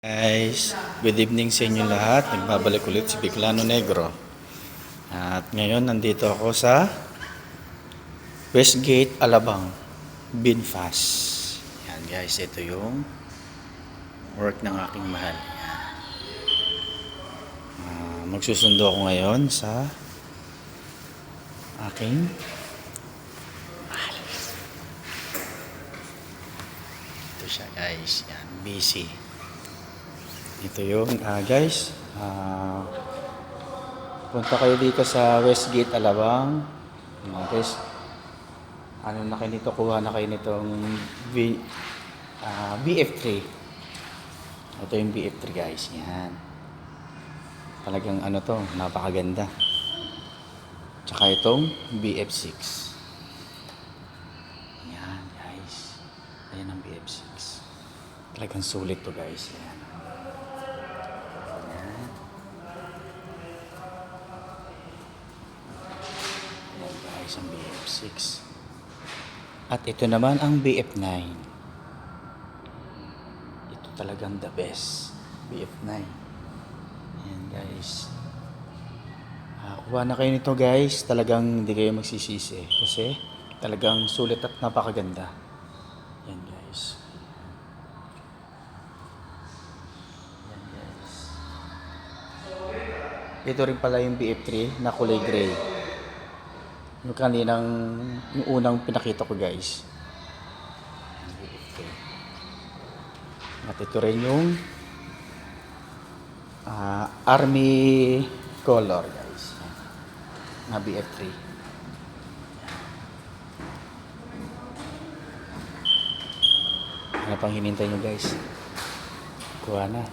Guys, good evening sa inyo lahat. Nagbabalik ulit si Bicolano Negro. At ngayon nandito ako sa Westgate, Alabang, Binfast. Yan guys, ito yung work ng aking mahal. Magsusundo ako ngayon sa aking mahal. Ito siya guys, yan, busy. Ito yung guys, punta kayo dito sa Westgate, Alabang. Guys, ano na kayo nito, kuha na kayo nitong BF3. Ito yung BF3 guys, yan. Talagang ano to, napakaganda. Tsaka itong BF6. Yan guys, ayan ang BF6. Talagang sulit to guys, yan. Ang BF6 at ito naman ang BF9. Ito talagang the best, BF9. Ayan guys, kuha na kayo nito guys. Talagang hindi kayo magsisisi kasi talagang sulit at napakaganda. Yan guys, yan guys. Ito rin pala yung BF3 na kulay gray. Yung kaninang, yung unang pinakita ko guys. At ito rin yung army color guys, na BF3. Ano pang hinintay nyo guys? Kuha na.